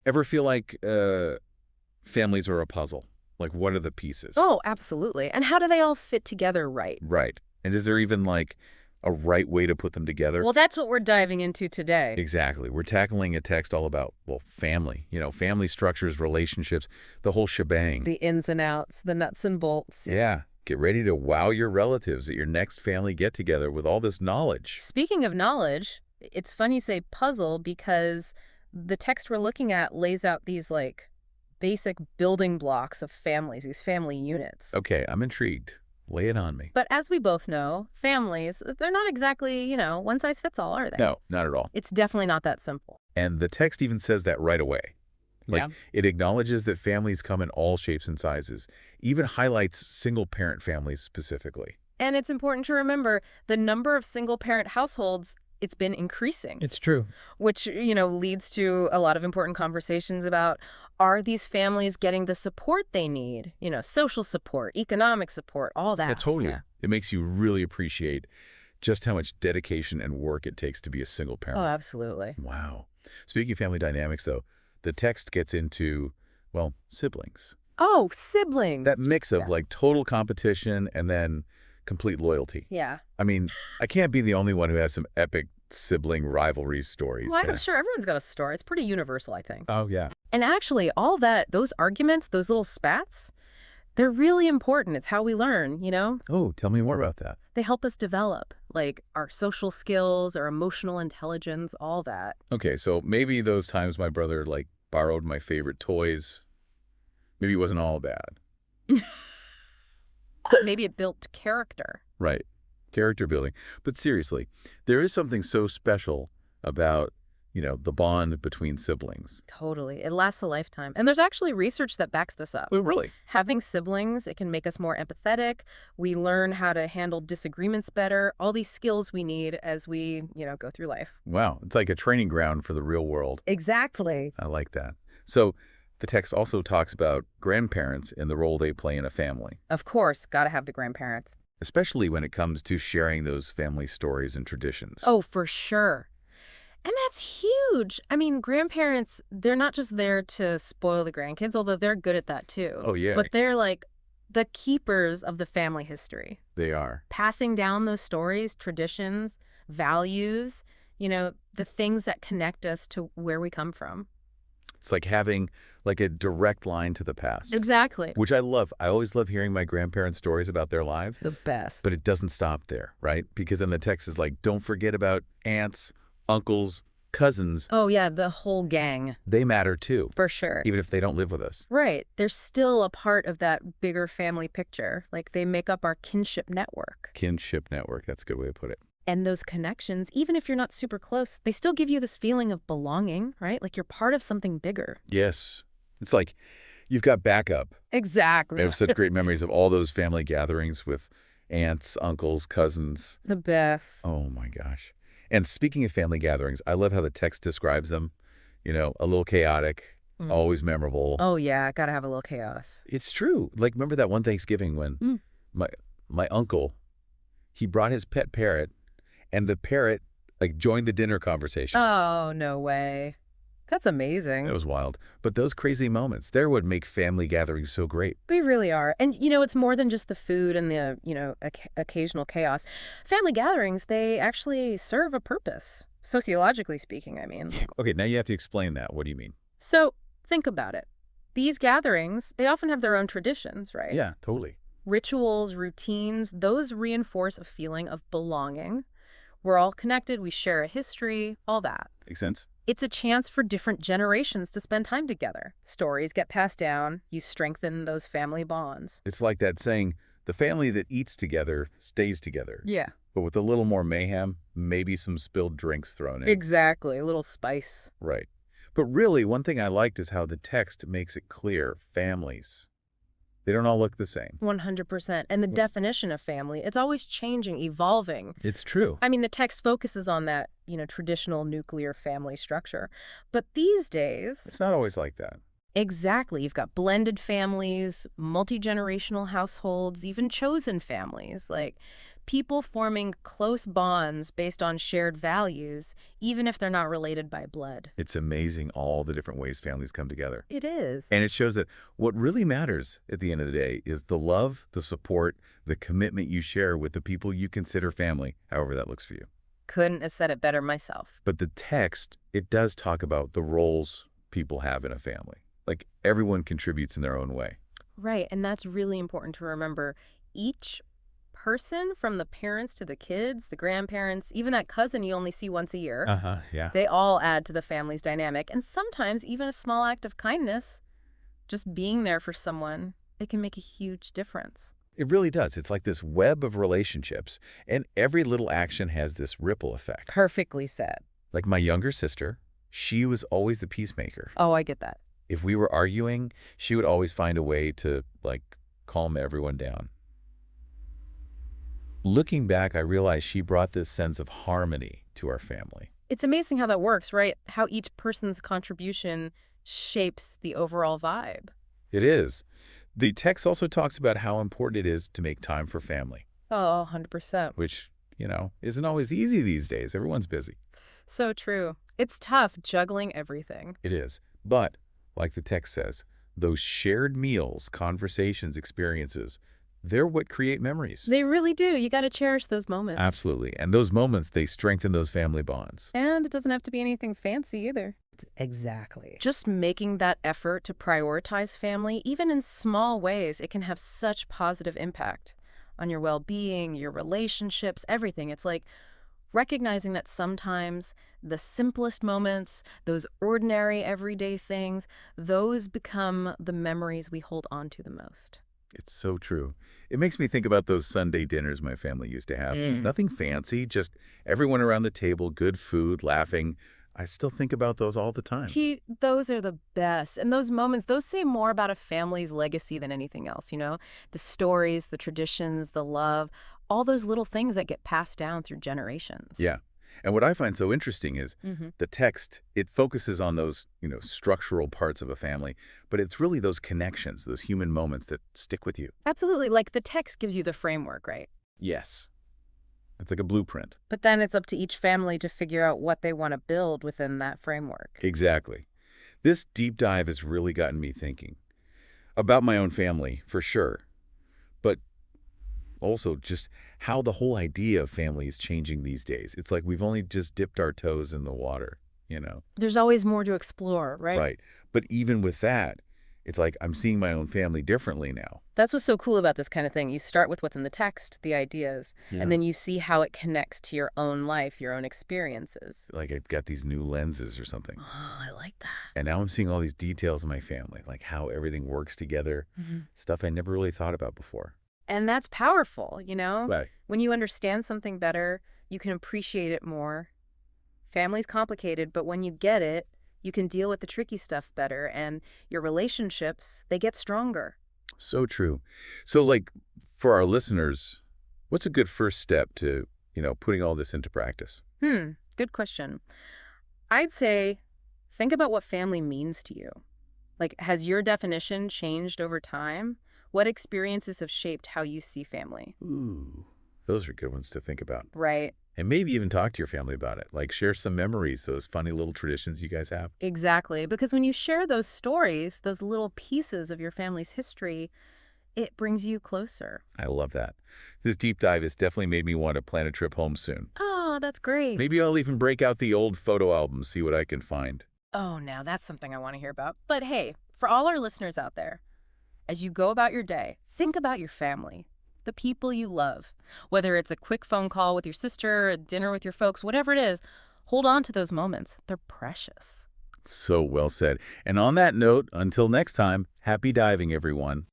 Ever feel like families are a puzzle? Like, what are the pieces? Oh, absolutely. And how do they all fit together right? Right. And is there even, like, a right way to put them together? Well, that's what we're diving into today. Exactly. We're tackling a text all about, well, family. Family structures, relationships, the whole shebang. The ins and outs, the nuts and bolts. Yeah. Get ready to wow your relatives at your next family get-together with all this knowledge. Speaking of knowledge, it's funny you say puzzle because the text we're looking at lays out these, like, basic building blocks of families, these family units. Okay, I'm intrigued. Lay it on me. But as we both know, families, they're not exactly, one size fits all, are they? No, not at all. It's definitely not that simple. And the text even says that right away. Like, Yeah. It acknowledges that families come in all shapes and sizes, even highlights single-parent families specifically. And it's important to remember the number of single-parent households, it's been increasing. It's true. Which, leads to a lot of important conversations about, are these families getting the support they need? Social support, economic support, all that. Yeah, totally. Yeah. It makes you really appreciate just how much dedication and work it takes to be a single parent. Oh, absolutely. Wow. Speaking of family dynamics, though, the text gets into, well, siblings. Oh, siblings. That mix of, like, total competition and then complete loyalty. Yeah. I mean, I can't be the only one who has some epic sibling rivalry stories. Well, I'm sure everyone's got a story. It's pretty universal, I think. Oh, yeah. And actually, all that, those arguments, those little spats, they're really important. It's how we learn, Oh, tell me more about that. They help us develop, like, our social skills, our emotional intelligence, all that. Okay, so maybe those times my brother, like, borrowed my favorite toys, maybe it wasn't all bad. Maybe it built character. Right. Character building. But seriously, there is something so special about, the bond between siblings. Totally. It lasts a lifetime. And there's actually research that backs this up. Oh, really? Having siblings, it can make us more empathetic. We learn how to handle disagreements better, all these skills we need as we, go through life. Wow. It's like a training ground for the real world. Exactly. I like that. So the text also talks about grandparents and the role they play in a family. Of course, gotta have the grandparents. Especially when it comes to sharing those family stories and traditions. Oh, for sure. And that's huge. I mean, grandparents, they're not just there to spoil the grandkids, although they're good at that too. Oh, yeah. But they're like the keepers of the family history. They are. Passing down those stories, traditions, values, the things that connect us to where we come from. It's like having like a direct line to the past. Exactly. Which I love. I always love hearing my grandparents' stories about their lives. The best. But it doesn't stop there, right? Because then the text is like, don't forget about aunts, uncles, cousins. Oh, yeah, the whole gang. They matter too. For sure. Even if they don't live with us. Right. They're still a part of that bigger family picture. Like, they make up our kinship network. Kinship network. That's a good way to put it. And those connections, even if you're not super close, they still give you this feeling of belonging, right? Like you're part of something bigger. Yes. It's like you've got backup. Exactly. I have such great memories of all those family gatherings with aunts, uncles, cousins. The best. Oh, my gosh. And speaking of family gatherings, I love how the text describes them. A little chaotic, always memorable. Oh, yeah. Gotta have a little chaos. It's true. Like, remember that one Thanksgiving when my uncle, he brought his pet parrot, and the parrot, like, joined the dinner conversation. Oh, no way. That's amazing. It was wild. But those crazy moments, they're what make family gatherings so great. They really are. And, it's more than just the food and the, occasional chaos. Family gatherings, they actually serve a purpose, sociologically speaking, I mean. Okay, now you have to explain that. What do you mean? So, think about it. These gatherings, they often have their own traditions, right? Yeah, totally. Rituals, routines, those reinforce a feeling of belonging. We're all connected, we share a history, all that. Makes sense. It's a chance for different generations to spend time together. Stories get passed down, you strengthen those family bonds. It's like that saying, the family that eats together stays together. Yeah. But with a little more mayhem, maybe some spilled drinks thrown in. Exactly, a little spice. Right. But really, one thing I liked is how the text makes it clear, families. They don't all look the same. 100%. And the definition of family, it's always changing, evolving. It's true. I mean, the text focuses on that, traditional nuclear family structure. But these days... It's not always like that. Exactly. You've got blended families, multi-generational households, even chosen families, like people forming close bonds based on shared values, even if they're not related by blood. It's amazing all the different ways families come together. It is. And it shows that what really matters at the end of the day is the love, the support, the commitment you share with the people you consider family, however that looks for you. Couldn't have said it better myself. But the text, it does talk about the roles people have in a family. Like everyone contributes in their own way. Right, and that's really important to remember. Each person, from the parents to the kids, the grandparents, even that cousin you only see once a year, Yeah. they all add to the family's dynamic. And sometimes even a small act of kindness, just being there for someone, it can make a huge difference. It really does. It's like this web of relationships, and every little action has this ripple effect. Perfectly said. Like my younger sister, she was always the peacemaker. Oh, I get that. If we were arguing, she would always find a way to, like, calm everyone down. Looking back, I realized she brought this sense of harmony to our family. It's amazing how that works, right? How each person's contribution shapes the overall vibe. It is. The text also talks about how important it is to make time for family. Oh, 100%. Which, isn't always easy these days. Everyone's busy. So true. It's tough juggling everything. It is. But, like the text says, those shared meals, conversations, experiences, they're what create memories. They really do. You got to cherish those moments. Absolutely. And those moments, they strengthen those family bonds. And it doesn't have to be anything fancy either. Exactly. Just making that effort to prioritize family, even in small ways, it can have such positive impact on your well-being, your relationships, everything. It's like recognizing that sometimes the simplest moments, those ordinary everyday things, those become the memories we hold on to the most. It's so true. It makes me think about those Sunday dinners my family used to have. Nothing fancy, just everyone around the table, good food, laughing. I still think about those all the time. Those are the best. And those moments, those say more about a family's legacy than anything else, The stories, the traditions, the love, all those little things that get passed down through generations. Yeah. And what I find so interesting is the text, it focuses on those, structural parts of a family, but it's really those connections, those human moments that stick with you. Absolutely. Like the text gives you the framework, right? Yes. It's like a blueprint. But then it's up to each family to figure out what they want to build within that framework. Exactly. This deep dive has really gotten me thinking about my own family, for sure, but also just how the whole idea of family is changing these days. It's like we've only just dipped our toes in the water, There's always more to explore, right? Right. But even with that, it's like I'm seeing my own family differently now. That's what's so cool about this kind of thing. You start with what's in the text, the ideas, and then you see how it connects to your own life, your own experiences. Like I've got these new lenses or something. Oh, I like that. And now I'm seeing all these details in my family, like how everything works together, stuff I never really thought about before. And that's powerful, Right. When you understand something better, you can appreciate it more. Family's complicated, but when you get it, you can deal with the tricky stuff better, and your relationships, they get stronger. So true. So, like, for our listeners, what's a good first step to, putting all this into practice? Good question. I'd say think about what family means to you. Like, has your definition changed over time? What experiences have shaped how you see family? Ooh, those are good ones to think about. Right. And maybe even talk to your family about it. Like share some memories, those funny little traditions you guys have. Exactly. Because when you share those stories, those little pieces of your family's history, it brings you closer. I love that. This deep dive has definitely made me want to plan a trip home soon. Oh, that's great. Maybe I'll even break out the old photo album, see what I can find. Oh, now that's something I want to hear about. But hey, for all our listeners out there, as you go about your day, think about your family, the people you love. Whether it's a quick phone call with your sister, a dinner with your folks, whatever it is, hold on to those moments. They're precious. So well said. And on that note, until next time, happy diving, everyone.